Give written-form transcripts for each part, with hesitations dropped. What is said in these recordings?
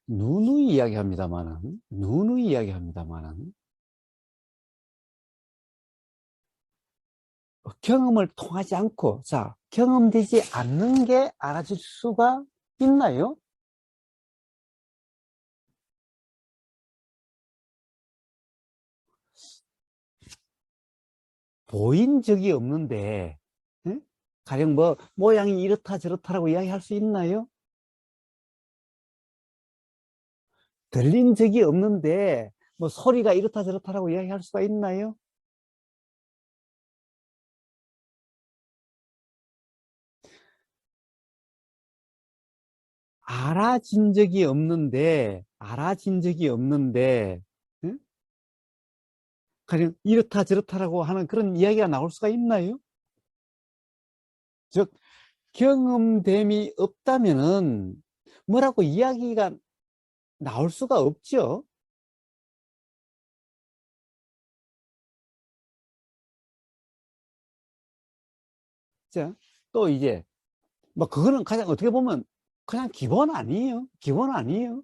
누누이 이야기합니다만은, 경험을 통하지 않고, 자, 경험되지 않는 게 알아질 수가 있나요? 보인 적이 없는데, 응? 가령 뭐, 모양이 이렇다 저렇다라고 이야기할 수 있나요? 들린 적이 없는데, 뭐 소리가 이렇다 저렇다라고 이야기할 수가 있나요? 알아진 적이 없는데, 응? 가령 이렇다 저렇다라고 하는 그런 이야기가 나올 수가 있나요? 즉, 경험됨이 없다면은 뭐라고 이야기가 나올 수가 없죠. 자, 또 이제, 뭐, 그거는 가장 어떻게 보면 그냥 기본 아니에요? 기본 아니에요?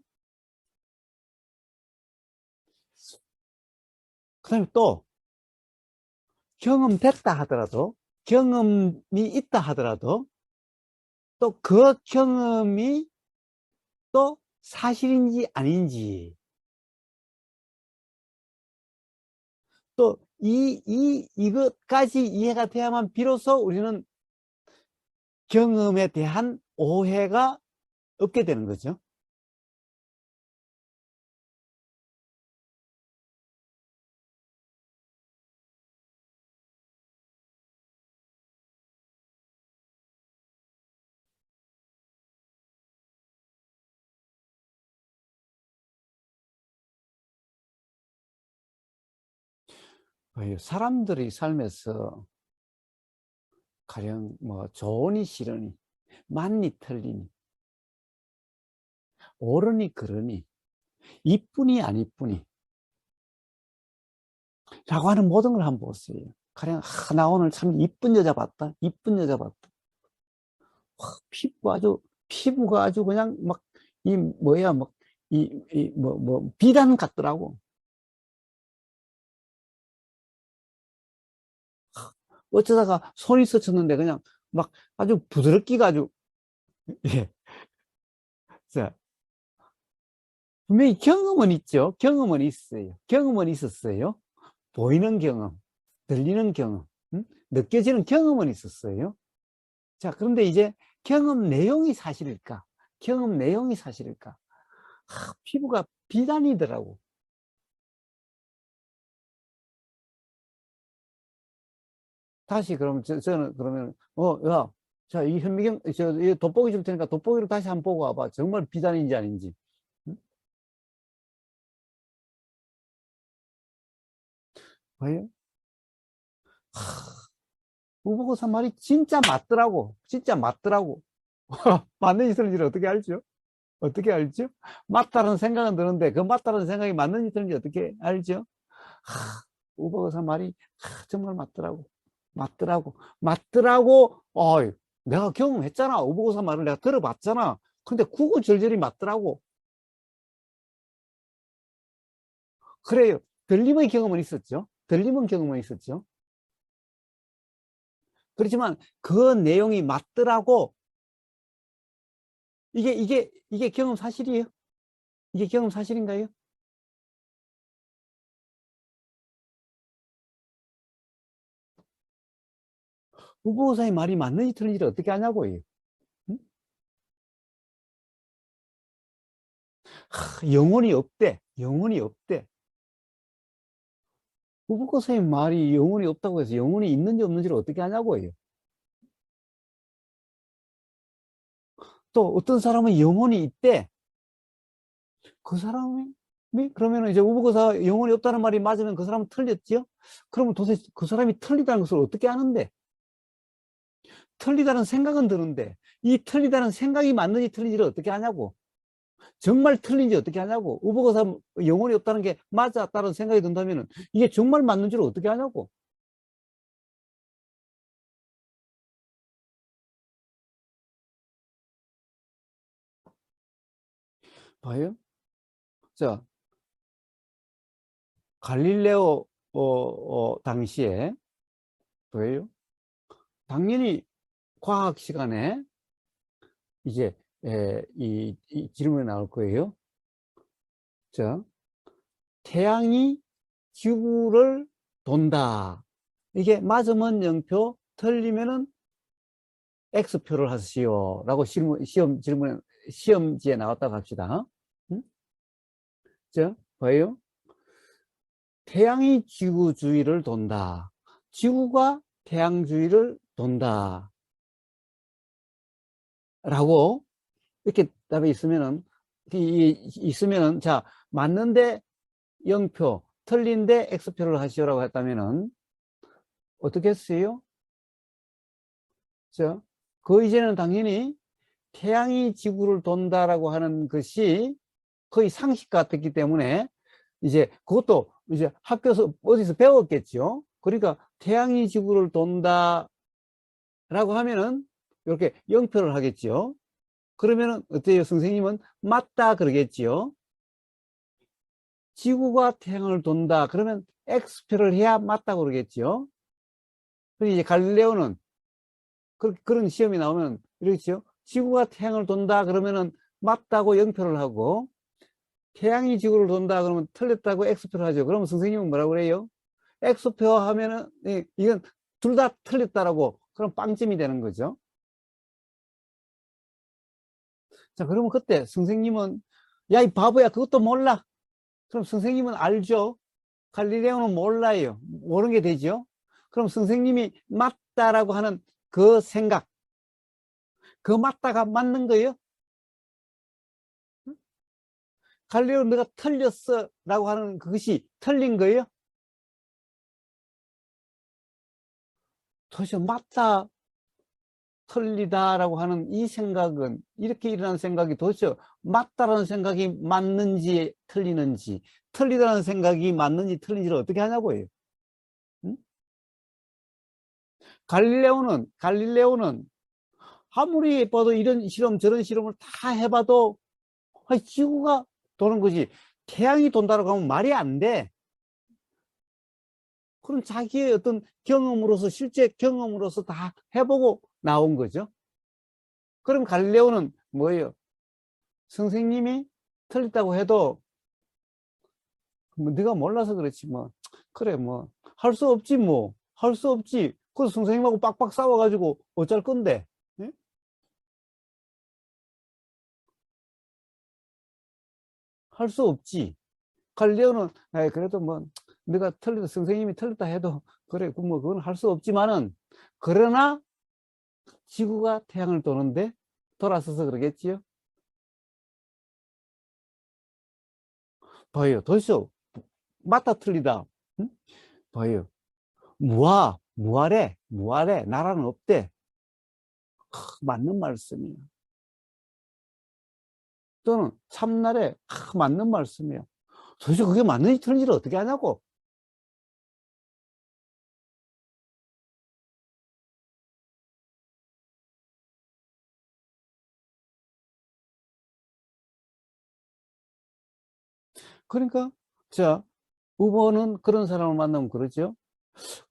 그 다음에 또, 경험됐다 하더라도, 경험이 있다 하더라도, 또 그 경험이 또 사실인지 아닌지, 또 이것까지 이해가 돼야만 비로소 우리는 경험에 대한 오해가 없게 되는 거죠. 사람들이 삶에서 가령 뭐 좋으니 싫으니, 맞니 틀리니, 옳으니 그르니, 이쁘니 안 이쁘니 라고 하는 모든 걸 한번 보세요. 가령 나 오늘 참 이쁜 여자 봤다, 이쁜 여자 봤다. 피부 아주 피부가 아주 그냥 막 이 뭐야 막 이 뭐 비단 같더라고. 어쩌다가 손이 스쳤는데 그냥 막 아주 부드럽기가 아주 예. 자, 분명히 경험은 있죠. 경험은 있어요. 경험은 있었어요. 보이는 경험, 들리는 경험, 느껴지는 경험은 있었어요. 자, 그런데 이제 경험 내용이 사실일까? 경험 내용이 사실일까? 피부가 비단이더라고. 다시 그럼 저는 그러면 야, 자, 이 현미경 이 돋보기 줄 테니까 돋보기로 다시 한번 보고 와봐. 정말 비단인지 아닌지. 응? 봐요? 우보고사 말이 진짜 맞더라고. 진짜 맞더라고. 맞는지 틀린지를 어떻게 알죠? 어떻게 알죠? 맞다는 생각은 드는데 그 맞다는 생각이 맞는지 틀린지 어떻게 알죠? 우버거사 말이 정말 맞더라고. 맞더라고. 맞더라고. 내가 경험했잖아. 우버거사 말을 내가 들어봤잖아. 근데 구구절절히 맞더라고. 그래요. 들림의 경험은 있었죠. 들림은 경험은 있었죠. 그렇지만 그 내용이 맞더라고. 이게 경험 사실이에요? 이게 경험 사실인가요? 우버거사의 말이 맞는지 틀린지를 어떻게 아냐고요. 응? 영혼이 없대. 영혼이 없대. 후보고사의 말이 영혼이 없다고 해서 영혼이 있는지 없는지를 어떻게 하냐고요. 또 어떤 사람은 영혼이 있대. 그 사람이 그러면 이제 우보고사 영혼이 없다는 말이 맞으면 그 사람은 틀렸지요? 그러면 도대체 그 사람이 틀리다는 것을 어떻게 아는데? 틀리다는 생각은 드는데 이 틀리다는 생각이 맞는지 틀린지를 어떻게 하냐고. 정말 틀린지 어떻게 하냐고. 우보고사 영혼이 없다는 게 맞았다는 생각이 든다면 이게 정말 맞는지를 어떻게 하냐고. 봐요. 자, 갈릴레오 당시에 뭐예요? 당연히 과학 시간에 이제 이 질문이 나올 거예요. 자, 태양이 지구를 돈다. 이게 맞으면 0표, 틀리면은 X표를 하시오. 라고 시험지에 나왔다고 합시다. 응? 자, 뭐예요? 태양이 지구 주위를 돈다. 지구가 태양 주위를 돈다. 라고 이렇게 답이 있으면은, 자, 맞는데 0표, 틀린데 X표를 하시오라고 했다면은, 어떻게 했어요? 자, 그 이제는 당연히 태양이 지구를 돈다라고 하는 것이 거의 상식 같았기 때문에, 이제 그것도 이제 학교에서 어디서 배웠겠죠. 그러니까 태양이 지구를 돈다라고 하면은 이렇게 0표를 하겠죠. 그러면은 어때요? 선생님은 맞다 그러겠지요. 지구가 태양을 돈다 그러면 X표를 해야 맞다고 그러겠죠. 그리고 이제 갈릴레오는 그런 시험이 나오면 이렇죠. 지구가 태양을 돈다 그러면은 맞다고 0표를 하고, 태양이 지구를 돈다 그러면 틀렸다고 X표를 하죠. 그러면 선생님은 뭐라고 그래요? X표 하면은 이건 둘 다 틀렸다라고, 그럼 빵점이 되는 거죠. 자, 그러면 그때 선생님은, 야, 이 바보야, 그것도 몰라. 그럼 선생님은 알죠. 갈릴레오는 몰라요. 모르는 게 되죠. 그럼 선생님이 맞다라고 하는 그 생각, 그 맞다가 맞는 거예요. 갈릴레오 내가 틀렸어 라고 하는 그것이 틀린 거예요. 도대체 맞다 틀리다라고 하는 이 생각은, 이렇게 일어난 생각이 도대체 맞다라는 생각이 맞는지 틀리는지, 틀리다는 생각이 맞는지 틀린지를 어떻게 하냐고요. 응? 갈릴레오는 아무리 봐도 이런 실험 저런 실험을 다 해봐도 지구가 도는 거지 태양이 돈다라고 하면 말이 안 돼. 그럼 자기의 어떤 경험으로서, 실제 경험으로서 다 해보고 나온 거죠. 그럼 갈릴레오는 뭐예요? 선생님이 틀렸다고 해도 뭐 네가 몰라서 그렇지 뭐, 그래 뭐 할 수 없지, 뭐 할 수 없지. 그래서 선생님하고 빡빡 싸워가지고 어쩔 건데. 예? 할 수 없지. 갈릴레오는 그래도 뭐 네가 틀렸다, 선생님이 틀렸다 해도 그래 뭐 그건 할 수 없지만은, 그러나 지구가 태양을 도는데 돌아서서 그러겠지요. 봐요, 도대체 맞다 틀리다, 응? 봐요, 무아래 나라는 없대. 맞는 말씀이에요. 또는 참나래 맞는 말씀이에요. 도대체 그게 맞는지 틀린지를 어떻게 하냐고. 그러니까 자, 우버는 그런 사람을 만나면 그러죠.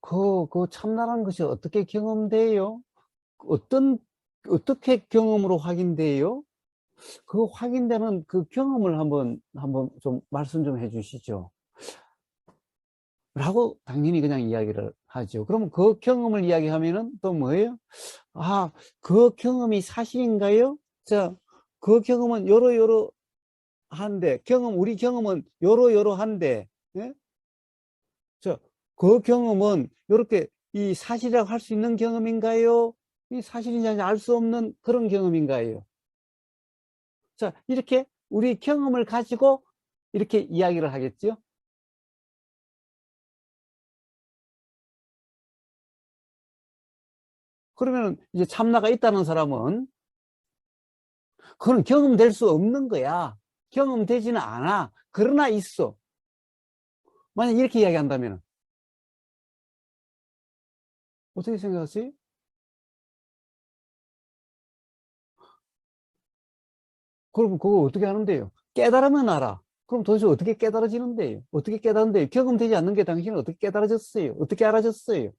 그 참나라는 것이 어떻게 경험돼요? 어떤 어떻게 경험으로 확인돼요? 그 확인되는 그 경험을 한번 좀 말씀 좀 해주시죠. 라고 당연히 그냥 이야기를 하죠. 그러면 그 경험을 이야기하면은 또 뭐예요? 아, 그 경험이 사실인가요? 자, 그 경험은 요러요러 한데, 우리 경험은 요러요러 한데, 예? 자, 그 경험은 요렇게 이 사실이라고 할 수 있는 경험인가요? 이 사실인지 알 수 없는 그런 경험인가요? 자, 이렇게 우리 경험을 가지고 이렇게 이야기를 하겠죠? 그러면 이제 참나가 있다는 사람은 그건 경험될 수 없는 거야. 경험되지는 않아. 그러나 있어. 만약 이렇게 이야기한다면 어떻게 생각하세요? 그럼 그거 어떻게 하는데요? 깨달으면 알아. 그럼 도대체 어떻게 깨달아지는데요? 어떻게 깨달은데요? 경험되지 않는 게 당신은 어떻게 깨달아졌어요? 어떻게 알아졌어요?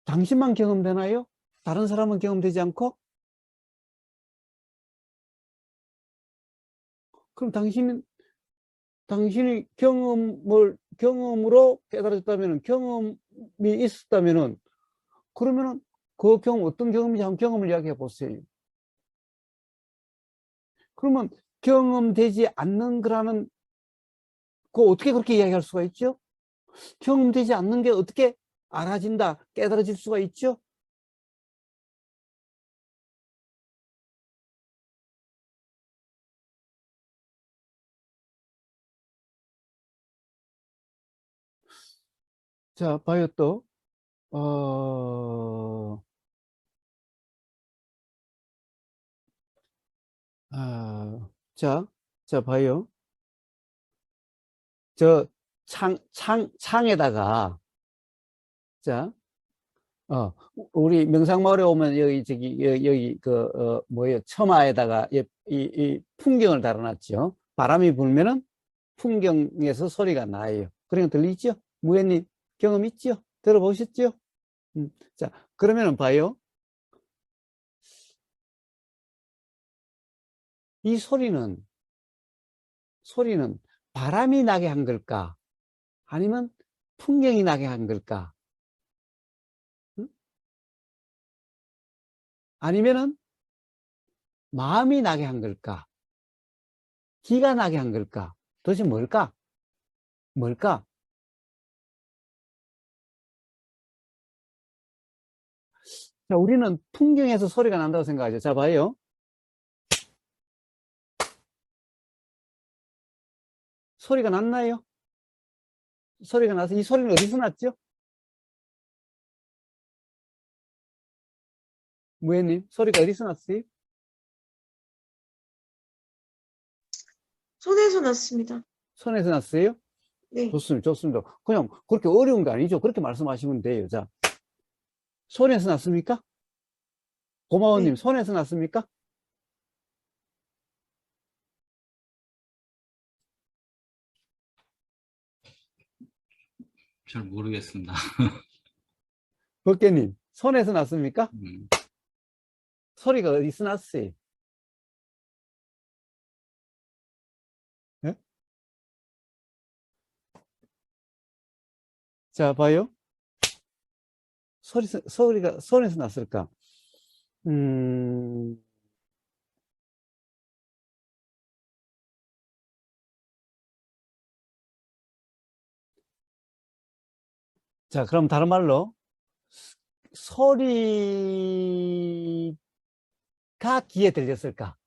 당신만 경험되나요? 다른 사람은 경험되지 않고? 그럼 당신이 경험으로 깨달아졌다면, 경험이 있었다면은, 그러면은 그 경험, 어떤 경험인지 한번 경험을 이야기해 보세요. 그러면 경험되지 않는 거라는, 그 어떻게 그렇게 이야기할 수가 있죠? 경험되지 않는 게 어떻게 알아진다, 깨달아질 수가 있죠? 자, 봐요 또. 어, 자, 자, 봐요. 저 창에다가, 자, 우리 명상마을에 오면 여기, 저기, 여기, 뭐예요. 처마에다가 이 풍경을 달아놨죠. 바람이 불면은 풍경에서 소리가 나요. 그런 거 들리죠? 무예님 경험 있죠? 들어보셨죠? 자, 그러면은 봐요. 이 소리는 바람이 나게 한 걸까? 아니면 풍경이 나게 한 걸까? 응? 아니면은 마음이 나게 한 걸까? 기가 나게 한 걸까? 도대체 뭘까? 뭘까? 자, 우리는 풍경에서 소리가 난다고 생각하죠. 자, 봐요. 소리가 났나요? 소리가 나서 이 소리는 어디서 났죠? 무예님, 소리가 어디서 났어요? 손에서 났습니다. 손에서 났어요? 네. 좋습니다. 좋습니다. 그냥 그렇게 어려운 게 아니죠. 그렇게 말씀하시면 돼요. 자, 손에서 났습니까? 고마워님, 네. 손에서 났습니까? 잘 모르겠습니다. 벗개님, 손에서 났습니까? 음, 소리가 어디서 났어요? 예? 자, 봐요. 소리가 손에서 났을까? 음, 자, 그럼 다른 말로, 소리가 귀에 들렸을까?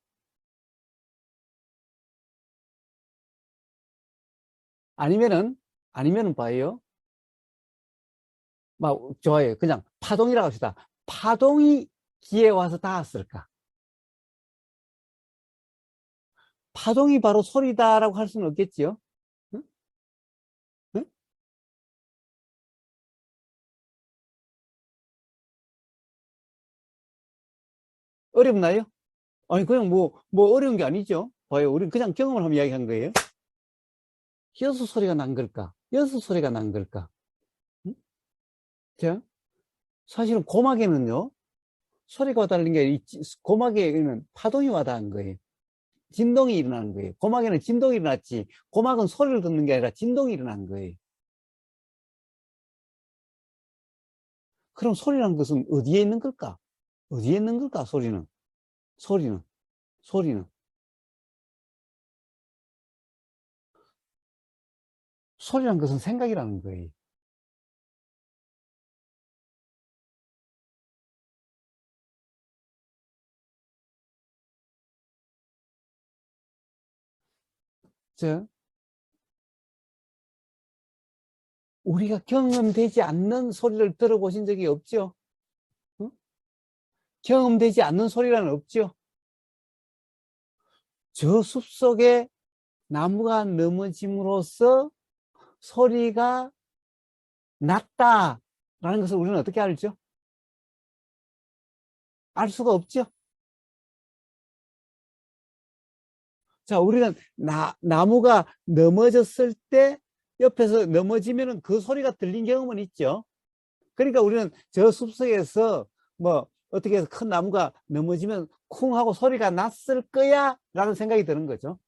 아니면은 봐요. 막, 좋아요. 그냥 파동이라고 합시다. 파동이 귀에 와서 닿았을까? 파동이 바로 소리다라고 할 수는 없겠지요? 응? 응? 어렵나요? 아니, 그냥 뭐 어려운 게 아니죠. 봐요. 우리는 그냥 경험을 하면 이야기한 거예요. 여수 소리가 난 걸까? 여수 소리가 난 걸까? 응? 자, 사실은 고막에는요, 소리가 와닿는 게, 고막에는 파동이 와닿은 거예요. 진동이 일어나는 거예요. 고막에는 진동이 일어났지, 고막은 소리를 듣는 게 아니라 진동이 일어난 거예요. 그럼 소리라는 것은 어디에 있는 걸까? 어디에 있는 걸까, 소리는? 소리는? 소리는? 소리라는 것은 생각이라는 거예요. 자, 우리가 경험되지 않는 소리를 들어보신 적이 없죠? 응? 경험되지 않는 소리라는 없죠? 저 숲속에 나무가 넘어짐으로써 소리가 났다라는 것을 우리는 어떻게 알죠? 알 수가 없죠? 자, 우리는 나무가 넘어졌을 때 옆에서 넘어지면은 그 소리가 들린 경험은 있죠. 그러니까 우리는 저 숲속에서 뭐 어떻게 해서 큰 나무가 넘어지면 쿵 하고 소리가 났을 거야 라는 생각이 드는 거죠.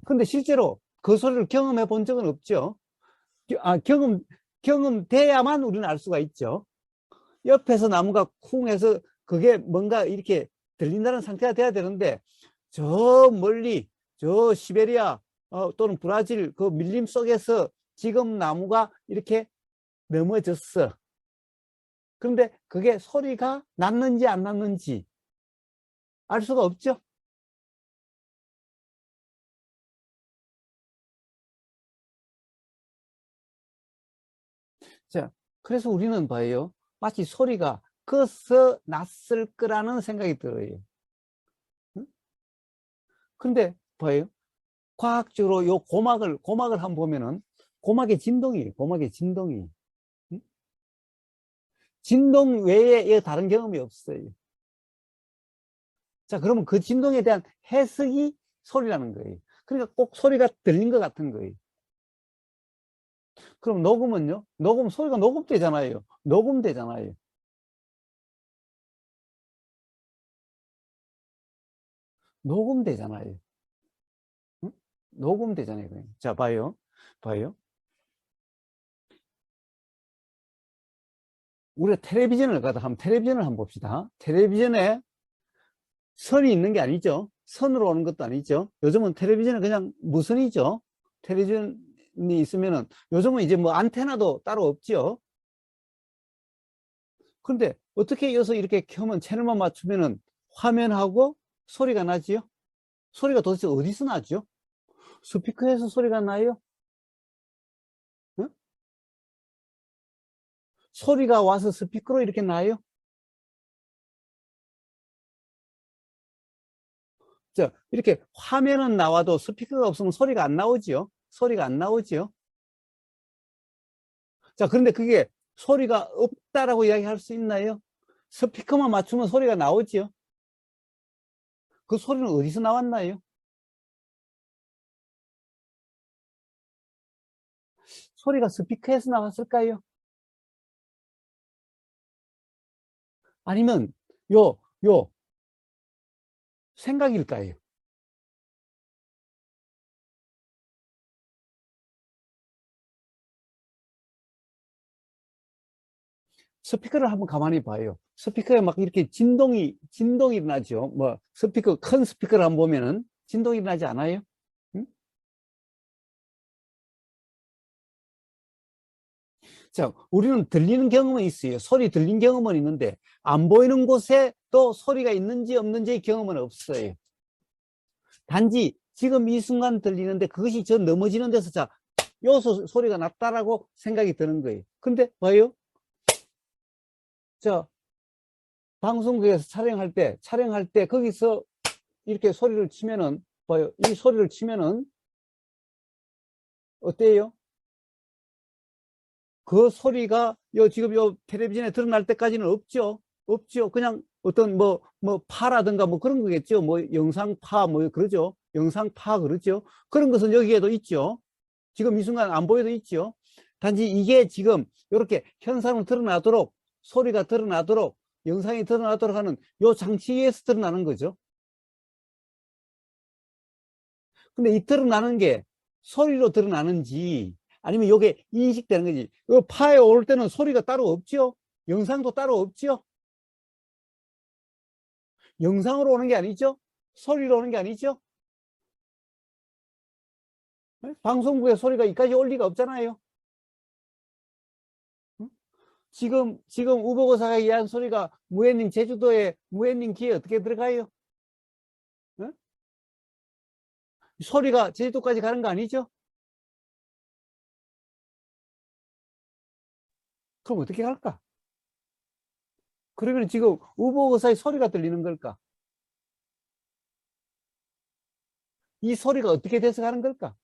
근데 실제로 그 소리를 경험해 본 적은 없죠. 경험돼야만 우리는 알 수가 있죠. 옆에서 나무가 쿵 해서 그게 뭔가 이렇게 들린다는 상태가 돼야 되는데, 저 멀리, 저 시베리아 또는 브라질 그 밀림 속에서 지금 나무가 이렇게 넘어졌어. 그런데 그게 소리가 났는지 안 났는지 알 수가 없죠. 자, 그래서 우리는 봐요. 마치 소리가 거기서 났을 거라는 생각이 들어요. 응? 근데 봐요. 과학적으로 요 고막을 한번 보면은 고막의 진동이에요. 고막의 진동이. 응? 진동 외에 다른 경험이 없어요. 자, 그러면 그 진동에 대한 해석이 소리라는 거예요. 그러니까 꼭 소리가 들린 것 같은 거예요. 그럼 녹음은요? 소리가 녹음되잖아요. 녹음되잖아요. 녹음되잖아요. 응? 녹음되잖아요. 자, 봐요. 봐요. 우리가 텔레비전을 가다 하면 텔레비전을 한번 봅시다. 텔레비전에 선이 있는 게 아니죠. 선으로 오는 것도 아니죠. 요즘은 텔레비전은 그냥 무선이죠. 텔레비전이 있으면은 요즘은 이제 뭐 안테나도 따로 없죠. 그런데 어떻게 여기서 이렇게 켜면 채널만 맞추면은 화면하고 소리가 나지요? 소리가 도대체 어디서 나죠? 스피커에서 소리가 나요? 응? 소리가 와서 스피커로 이렇게 나요? 이렇게 화면은 나와도 스피커가 없으면 소리가 안 나오지요? 소리가 안 나오지요? 자, 그런데 그게 소리가 없다라고 이야기할 수 있나요? 스피커만 맞추면 소리가 나오지요? 그 소리는 어디서 나왔나요? 소리가 스피커에서 나왔을까요? 아니면 요 생각일까요? 스피커를 한번 가만히 봐요. 스피커에 막 이렇게 진동이 일어나죠. 뭐 스피커 큰 스피커를 한번 보면은 진동이 일어나지 않아요? 응? 자, 우리는 들리는 경험은 있어요. 소리 들린 경험은 있는데 안 보이는 곳에 또 소리가 있는지 없는지의 경험은 없어요. 단지 지금 이 순간 들리는데 그것이 저 넘어지는 데서 자, 요소 소리가 났다라고 생각이 드는 거예요. 근데 봐요. 자, 방송국에서 촬영할 때 거기서 이렇게 소리를 치면은 봐요. 이 소리를 치면은 어때요? 그 소리가 지금 텔레비전에 드러날 때까지는 없죠. 없죠. 그냥 어떤 파라든가 뭐 그런 거겠죠. 뭐 영상파 뭐 그러죠. 영상파 그러죠. 그런 것은 여기에도 있죠. 지금 이 순간 안 보여도 있죠. 단지 이게 지금 이렇게 현상으로 드러나도록 소리가 드러나도록 영상이 드러나도록 하는 요 장치에서 드러나는 거죠. 근데 이 드러나는 게 소리로 드러나는지 아니면 이게 인식되는 거지. 이 파에 오를 때는 소리가 따로 없죠. 영상도 따로 없죠. 영상으로 오는 게 아니죠. 소리로 오는 게 아니죠. 방송국에 소리가 이까지 올 리가 없잖아요. 지금 우보고사가 이야기한 소리가 무해님 제주도에 무해님 귀에 어떻게 들어가요? 응? 소리가 제주도까지 가는 거 아니죠? 그럼 어떻게 갈까? 그러면 지금 우보고사의 소리가 들리는 걸까? 이 소리가 어떻게 돼서 가는 걸까?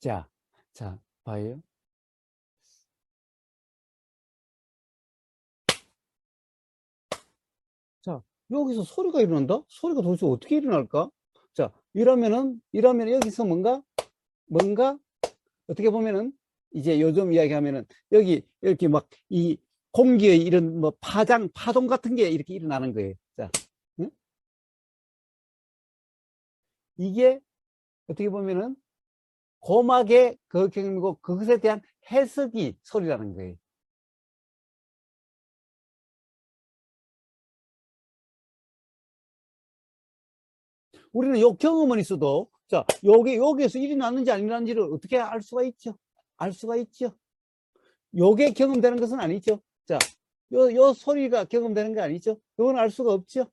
자, 자, 봐요. 자, 여기서 소리가 일어난다? 소리가 도대체 어떻게 일어날까? 자, 이러면 여기서 뭔가, 어떻게 보면은, 이제 요즘 이야기하면은, 여기, 이렇게 막, 이 공기의 이런 뭐 파동 같은 게 이렇게 일어나는 거예요. 자, 응? 이게 어떻게 보면은, 고막의 그 경험이고, 그것에 대한 해석이 소리라는 거예요. 우리는 요 경험은 있어도, 자, 여기에서 일이 났는지 안 일어났는지를 어떻게 알 수가 있죠? 알 수가 있죠? 요게 경험되는 것은 아니죠. 자, 요 소리가 경험되는 거 아니죠? 요건 알 수가 없죠.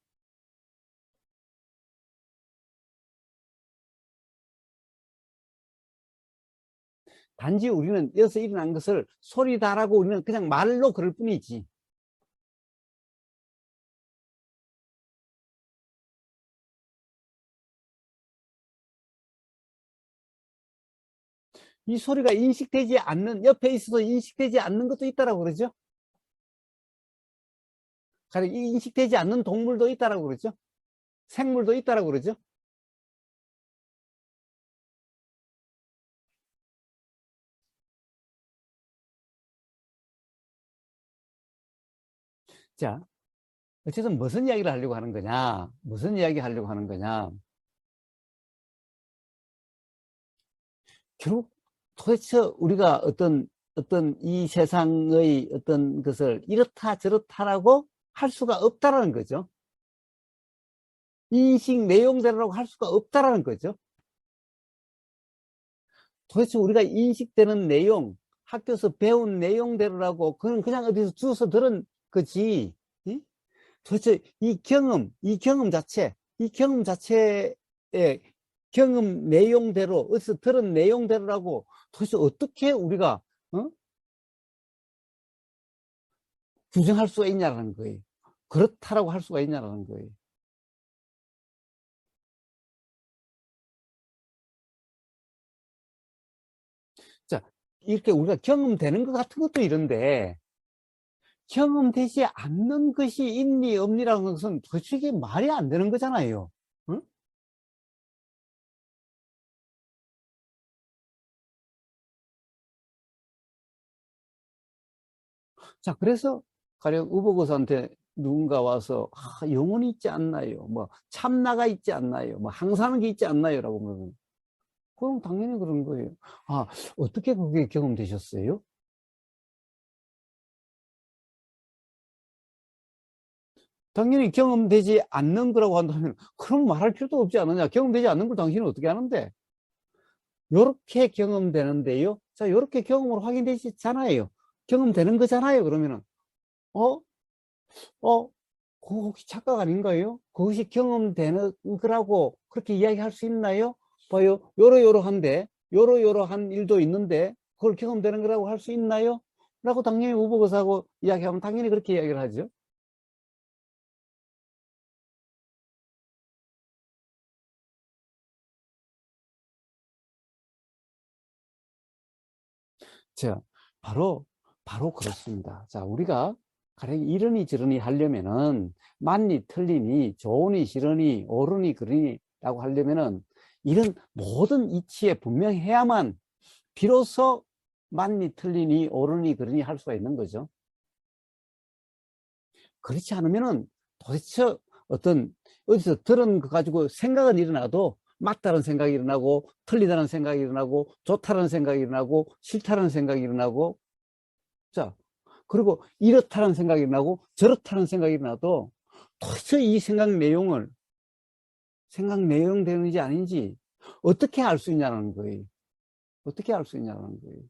단지 우리는 여기서 일어난 것을 소리다라고 우리는 그냥 말로 그럴 뿐이지. 이 소리가 인식되지 않는, 옆에 있어도 인식되지 않는 것도 있다라고 그러죠. 가령 인식되지 않는 동물도 있다라고 그러죠. 생물도 있다라고 그러죠. 자, 어쨌든 무슨 이야기를 하려고 하는 거냐? 무슨 이야기 하려고 하는 거냐? 결국 도대체 우리가 어떤 이 세상의 어떤 것을 이렇다 저렇다라고 할 수가 없다라는 거죠. 인식 내용대로라고 할 수가 없다라는 거죠. 도대체 우리가 인식되는 내용, 학교에서 배운 내용대로라고 그건 그냥 어디서 주워서 들은 거지. 응? 도대체 이 경험 자체의 경험 내용대로 어디서 들은 내용대로라고 도대체 어떻게 우리가 어? 규정할 수가 있냐라는 거예요. 그렇다라고 할 수가 있냐라는 거예요. 자, 이렇게 우리가 경험되는 것 같은 것도 이런데 경험되지 않는 것이 있니 없니라는 것은 솔직히 말이 안 되는 거잖아요. 응? 자, 그래서 가령 우보고사한테 누군가 와서 영혼이 있지 않나요? 뭐 참나가 있지 않나요? 뭐 항사하는 게 있지 않나요? 라고 물으면 그럼 당연히 그런 거예요. 아, 어떻게 그게 경험되셨어요? 당연히 경험되지 않는 거라고 한다면 그럼 말할 필요도 없지 않느냐. 경험되지 않는 걸 당신은 어떻게 하는데? 요렇게 경험되는데요. 자, 요렇게 경험으로 확인되시잖아요. 경험되는 거잖아요. 그러면은 어? 어? 그거 혹시 착각 아닌가요? 그것이 경험되는 거라고 그렇게 이야기할 수 있나요? 봐요. 요러요러한 일도 있는데 그걸 경험되는 거라고 할 수 있나요? 라고 당연히 우보고사하고 이야기하면 당연히 그렇게 이야기를 하죠. 자, 바로, 바로 그렇습니다. 자, 우리가 가령 이러니 저러니 하려면은, 맞니, 틀리니, 좋으니, 싫으니, 옳으니, 그러니, 라고 하려면은, 이런 모든 이치에 분명해야만 비로소 맞니, 틀리니, 옳으니, 그러니 할 수가 있는 거죠. 그렇지 않으면은 도대체 어떤, 어디서 들은 거 가지고 생각은 일어나도, 맞다는 생각이 일어나고, 틀리다는 생각이 일어나고, 좋다는 생각이 일어나고, 싫다는 생각이 일어나고, 자, 그리고 이렇다는 생각이 나고 저렇다는 생각이 나도 도대체 이 생각 내용 되는지 아닌지 어떻게 알 수 있냐는 거예요. 어떻게 알 수 있냐는 거예요.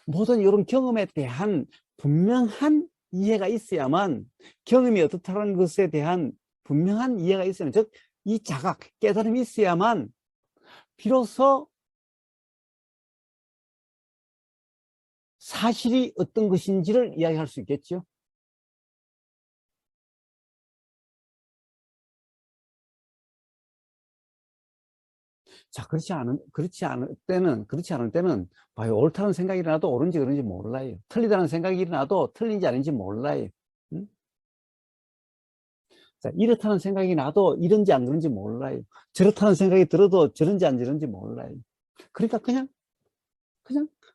모든 이런 경험에 대한 분명한 이해가 있어야만 경험이 어떻다는 것에 대한 분명한 이해가 있어야만 즉 이 자각, 깨달음이 있어야만 비로소 사실이 어떤 것인지를 이야기할 수 있겠죠. 자, 그렇지 않을 때는, 봐요. 옳다는 생각이 일어나도 옳은지 그런지 몰라요. 틀리다는 생각이 일어나도 틀린지 아닌지 몰라요. 응? 자, 이렇다는 생각이 나도 이런지 안 그런지 몰라요. 저렇다는 생각이 들어도 저런지 안 저런지 몰라요. 그러니까 그냥,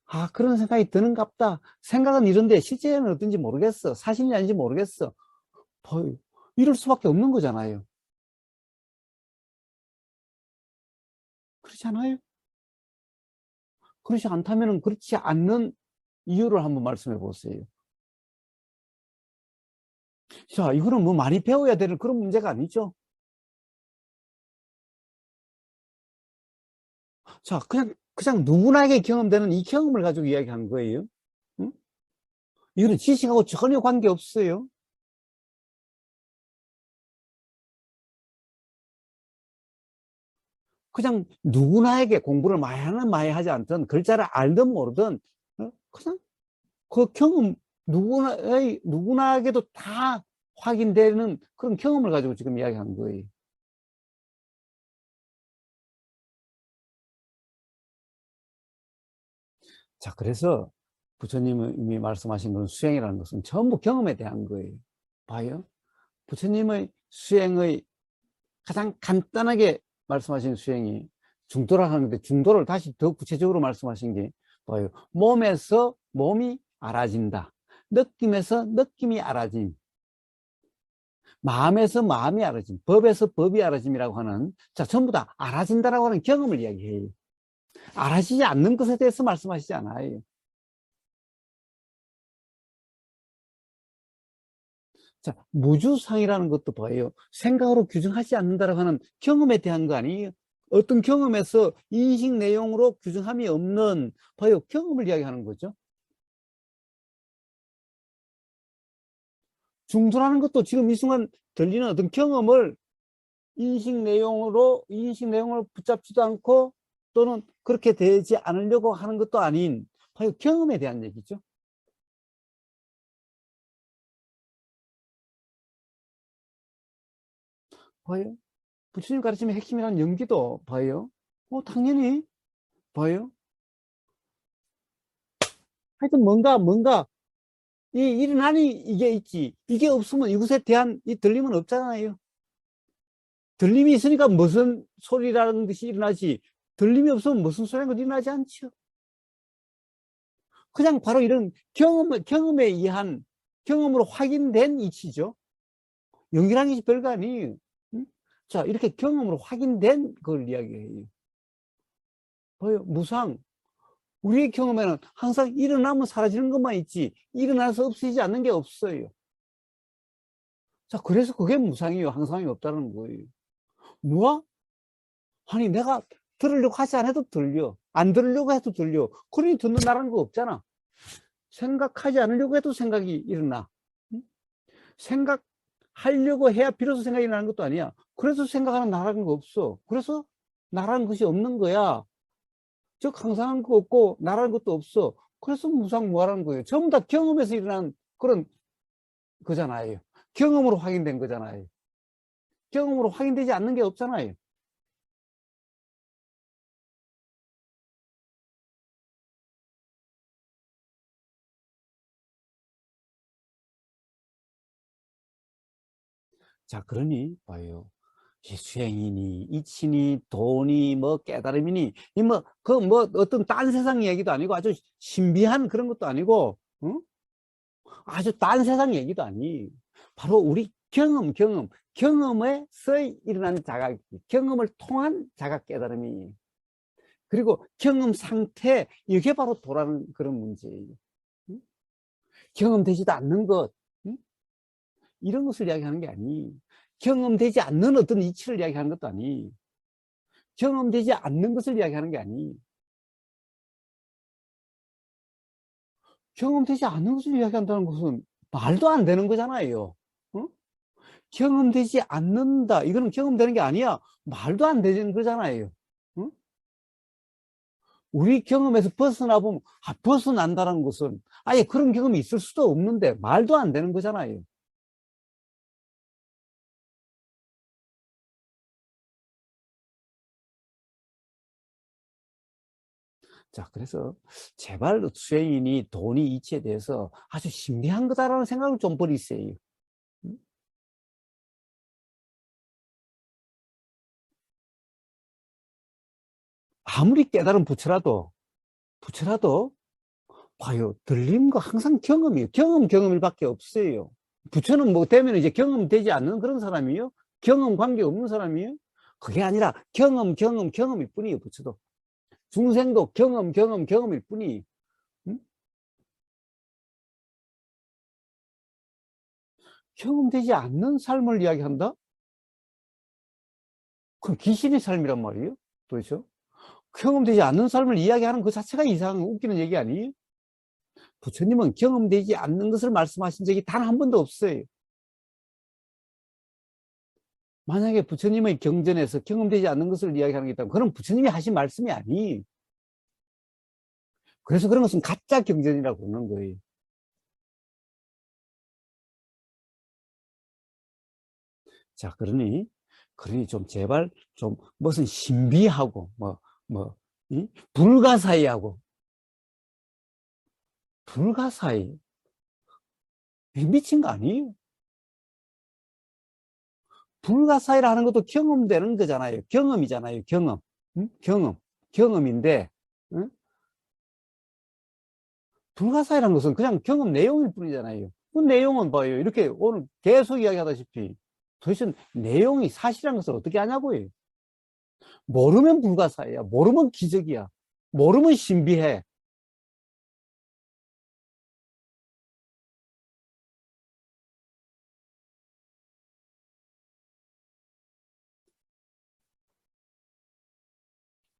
아, 그런 생각이 드는갑다. 생각은 이런데 실제는 어떤지 모르겠어. 사실이 아닌지 모르겠어. 봐요. 이럴 수밖에 없는 거잖아요. 그렇지 않아요? 그렇지 않다면 그렇지 않는 이유를 한번 말씀해 보세요. 자, 이거는 뭐 많이 배워야 되는 그런 문제가 아니죠. 자, 그냥 누구나에게 경험되는 이 경험을 가지고 이야기하는 거예요. 응? 이거는 지식하고 전혀 관계없어요. 그냥 누구나에게 공부를 많이 하는 많이 하지 않든 글자를 알든 모르든 그냥 그 경험 누구나에게도 다 확인되는 그런 경험을 가지고 지금 이야기하는 거예요. 자, 그래서 부처님이 말씀하신 건 수행이라는 것은 전부 경험에 대한 거예요. 봐요. 부처님의 수행의 가장 간단하게 말씀하신 수행이 중도라 하는데 중도를 다시 더 구체적으로 말씀하신 게 봐요. 몸에서 몸이 알아진다. 느낌에서 느낌이 알아짐. 마음에서 마음이 알아짐. 법에서 법이 알아짐이라고 하는 자, 전부 다 알아진다라고 하는 경험을 이야기해요. 알아지지 않는 것에 대해서 말씀하시지 않아요. 자, 무주상이라는 것도 봐요. 생각으로 규정하지 않는다라고 하는 경험에 대한 거 아니에요? 어떤 경험에서 인식 내용으로 규정함이 없는 봐요. 경험을 이야기하는 거죠. 중도라는 것도 지금 이 순간 들리는 어떤 경험을 인식 내용을 붙잡지도 않고 또는 그렇게 되지 않으려고 하는 것도 아닌 봐요. 경험에 대한 얘기죠. 봐요. 부처님 가르침의 핵심이라는 연기도 봐요. 당연히 봐요. 하여튼 뭔가 이 일어나니 이게 있지. 이게 없으면 이것에 대한 이 들림은 없잖아요. 들림이 있으니까 무슨 소리라는 것이 일어나지. 들림이 없으면 무슨 소리라는 것이 일어나지 않죠. 그냥 바로 이런 경험에 의한 경험으로 확인된 이치죠. 연기라는 것이 별거 아니에요. 응? 자, 이렇게 경험으로 확인된 걸 이야기해요. 뭐요? 무상. 우리의 경험에는 항상 일어나면 사라지는 것만 있지, 일어나서 없어지지 않는 게 없어요. 자, 그래서 그게 무상이에요. 항상이 없다는 거예요. 뭐야? 아니, 내가 들으려고 하지 않아도 들려. 안 들으려고 해도 들려. 그러니 듣는다는 거 없잖아. 생각하지 않으려고 해도 생각이 일어나. 응? 생각하려고 해야 비로소 생각이 나는 것도 아니야. 그래서 생각하는 나라는 거 없어. 그래서 나라는 것이 없는 거야. 즉, 항상한 거 없고, 나라는 것도 없어. 그래서 무상무화라는 거예요. 전부 다 경험에서 일어난 그런 거잖아요. 경험으로 확인된 거잖아요. 경험으로 확인되지 않는 게 없잖아요. 자, 그러니 봐요. 이 수행이니 이치니 돈이 뭐 깨달음이니 이 뭐 그 뭐 어떤 딴 세상 얘기도 아니고 아주 신비한 그런 것도 아니고 어? 아주 딴 세상 얘기도 아니. 바로 우리 경험에서 일어난 자각, 경험을 통한 자각 깨달음이 그리고 경험 상태 이게 바로 도라는 그런 문제예요. 응? 경험되지도 않는 것 이런 것을 이야기하는 게 아니. 경험되지 않는 어떤 이치를 이야기하는 것도 아니. 경험되지 않는 것을 이야기하는 게 아니. 경험되지 않는 것을 이야기한다는 것은 말도 안 되는 거잖아요. 어? 경험되지 않는다. 이거는 경험되는 게 아니야. 말도 안 되는 거잖아요. 어? 우리 경험에서 벗어나 보면, 벗어난다는 것은 아예 그런 경험이 있을 수도 없는데 말도 안 되는 거잖아요. 자, 그래서 제발 수행인이 돈이 이치에 대해서 아주 신비한 거다라는 생각을 좀 버리세요. 아무리 깨달은 부처라도 봐요. 들린 거 항상 경험이에요. 경험일 밖에 없어요. 부처는 뭐 되면 이제 경험되지 않는 그런 사람이에요. 경험 관계 없는 사람이에요. 그게 아니라 경험일 뿐이에요. 부처도. 중생도 경험일 뿐이. 응? 경험되지 않는 삶을 이야기한다? 그럼 귀신의 삶이란 말이에요? 도대체? 경험되지 않는 삶을 이야기하는 그 자체가 이상한 웃기는 얘기 아니에요? 부처님은 경험되지 않는 것을 말씀하신 적이 단 한 번도 없어요. 만약에 부처님의 경전에서 경험되지 않는 것을 이야기하는 게 있다면 그건 부처님이 하신 말씀이 아니에요. 그래서 그런 것은 가짜 경전이라고 그러는 거예요. 자, 그러니 좀 제발 좀 무슨 신비하고 불가사의하고 불가사의 미친 거 아니에요? 불가사의라 하는 것도 경험되는 거잖아요. 경험이잖아요. 경험. 응? 경험인데 응? 불가사의라는 것은 그냥 경험 내용일 뿐이잖아요. 그 내용은 봐요. 이렇게 오늘 계속 이야기하다시피 도대체 내용이 사실이라는 것을 어떻게 아냐고요. 모르면 불가사의야. 모르면 기적이야. 모르면 신비해.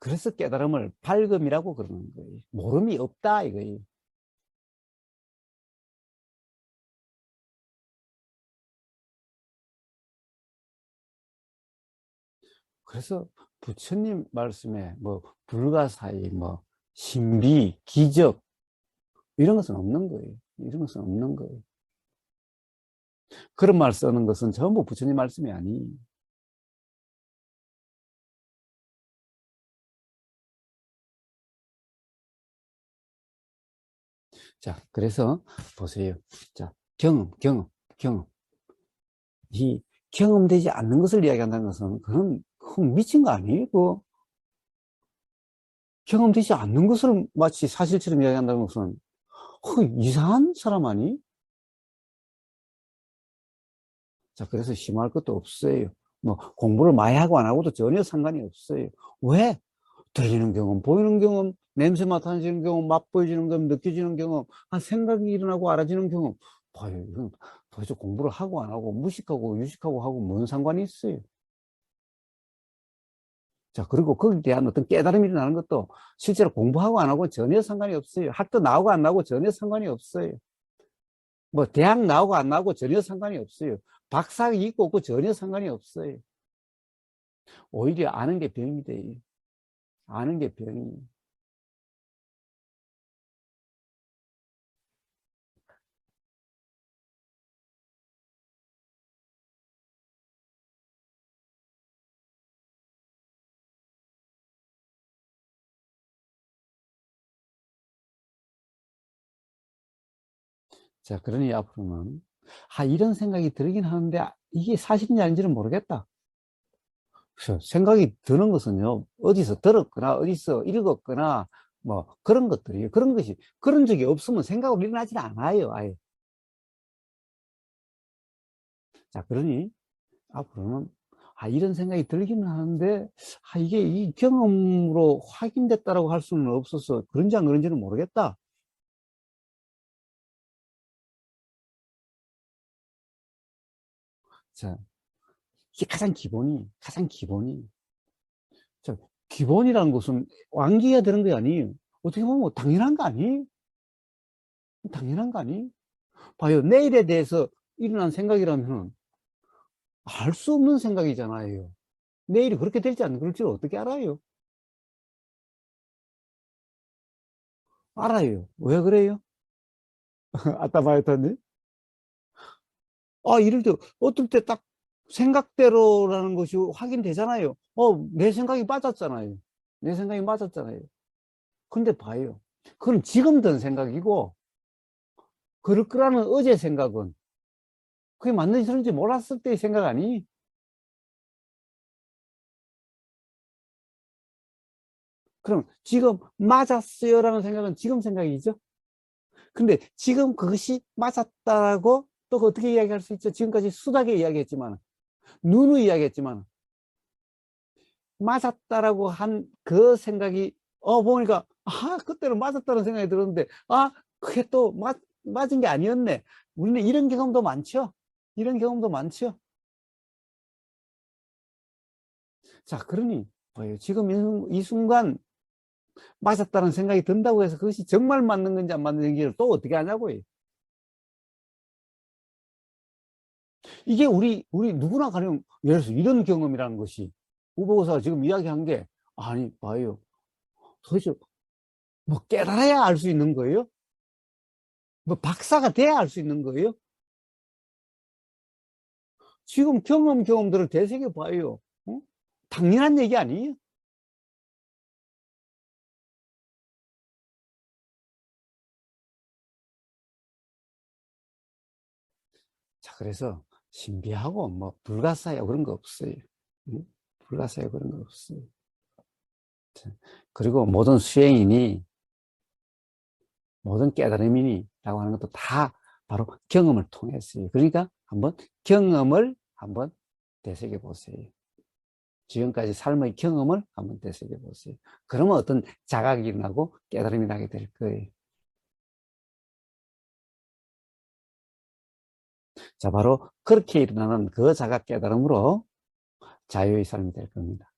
그래서 깨달음을 밝음이라고 그러는 거예요. 모름이 없다 이거예요. 그래서 부처님 말씀에 뭐 불가사의, 뭐 신비, 기적 이런 것은 없는 거예요. 이런 것은 없는 거예요. 그런 말 쓰는 것은 전부 부처님 말씀이 아니에요. 자, 그래서 보세요. 자, 경험. 이 경험되지 않는 것을 이야기한다는 것은 그건 미친 거 아니에요? 경험되지 않는 것을 마치 사실처럼 이야기한다는 것은 이상한 사람 아니? 자, 그래서 심할 것도 없어요. 뭐, 공부를 많이 하고 안 하고도 전혀 상관이 없어요. 왜? 들리는 경험, 보이는 경험, 냄새 맡아지는 경험, 맛보여지는 경험, 느껴지는 경험, 생각이 일어나고 알아지는 경험. 봐요, 이건 도대체 공부를 하고 안 하고, 무식하고 유식하고 하고 뭔 상관이 있어요? 자, 그리고 거기에 대한 어떤 깨달음이 일어나는 것도 실제로 공부하고 안 하고 전혀 상관이 없어요. 학교 나오고 안 나오고 전혀 상관이 없어요. 뭐, 대학 나오고 안 나오고 전혀 상관이 없어요. 박사 있고 없고 전혀 상관이 없어요. 오히려 아는 게 병이 돼요. 아는 게 병이. 자, 그러니 앞으로는, 이런 생각이 들긴 하는데, 이게 사실인지 아닌지는 모르겠다. 그래서 생각이 드는 것은요, 어디서 들었거나, 어디서 읽었거나, 뭐, 그런 것들이, 그런 적이 없으면 생각으로 일어나질 않아요, 아예. 자, 그러니, 앞으로는, 이런 생각이 들기는 하는데, 이게 이 경험으로 확인됐다라고 할 수는 없어서, 그런지 안 그런지는 모르겠다. 자, 이게 가장 기본이. 자, 기본이라는 것은 완기해야 되는 게 아니에요. 어떻게 보면 당연한 거 아니에요? 당연한 거 아니에요? 봐요. 내일에 대해서 일어난 생각이라면 알 수 없는 생각이잖아요. 내일이 그렇게 될지 안 그럴지를 어떻게 알아요? 알아요. 왜 그래요? 아따마였더니? 이럴 때, 어떨 때 딱 생각대로라는 것이 확인되잖아요. 내 생각이 맞았잖아요. 내 생각이 맞았잖아요. 근데 봐요. 그건 지금 든 생각이고, 그럴 거라는 어제 생각은 그게 맞는지 틀린지 몰랐을 때의 생각 아니? 그럼 지금 맞았어요라는 생각은 지금 생각이죠? 근데 지금 그것이 맞았다고 또 어떻게 이야기할 수 있죠? 지금까지 수다게 이야기했지만, 누누이 이야기했지만, 맞았다라고 한 그 생각이, 보니까, 그때는 맞았다는 생각이 들었는데, 그게 또 맞은 게 아니었네. 우리는 이런 경험도 많죠? 이런 경험도 많죠? 자, 그러니, 뭐예요? 지금 이 순간 맞았다는 생각이 든다고 해서 그것이 정말 맞는 건지 안 맞는 건지를 또 어떻게 하냐고요. 이게 우리 누구나 가령, 예를 들어서 이런 경험이라는 것이, 우보고사가 지금 이야기한 게, 아니, 봐요. 도대체 뭐 깨달아야 알 수 있는 거예요? 뭐 박사가 돼야 알 수 있는 거예요? 지금 경험들을 되새겨 봐요. 어? 당연한 얘기 아니에요? 자, 그래서 신비하고 뭐 불가사의하고 그런 거 없어요. 응? 불가사의하고 그런 거 없어요. 자, 그리고 모든 깨달음이니라고 하는 것도 다 바로 경험을 통했어요. 그러니까 경험을 한번 되새겨 보세요. 지금까지 삶의 경험을 한번 되새겨 보세요. 그러면 어떤 자각이 일어나고 깨달음이 나게 될 거예요. 자, 바로 그렇게 일어나는 그 자각 깨달음으로 자유의 삶이 될 겁니다.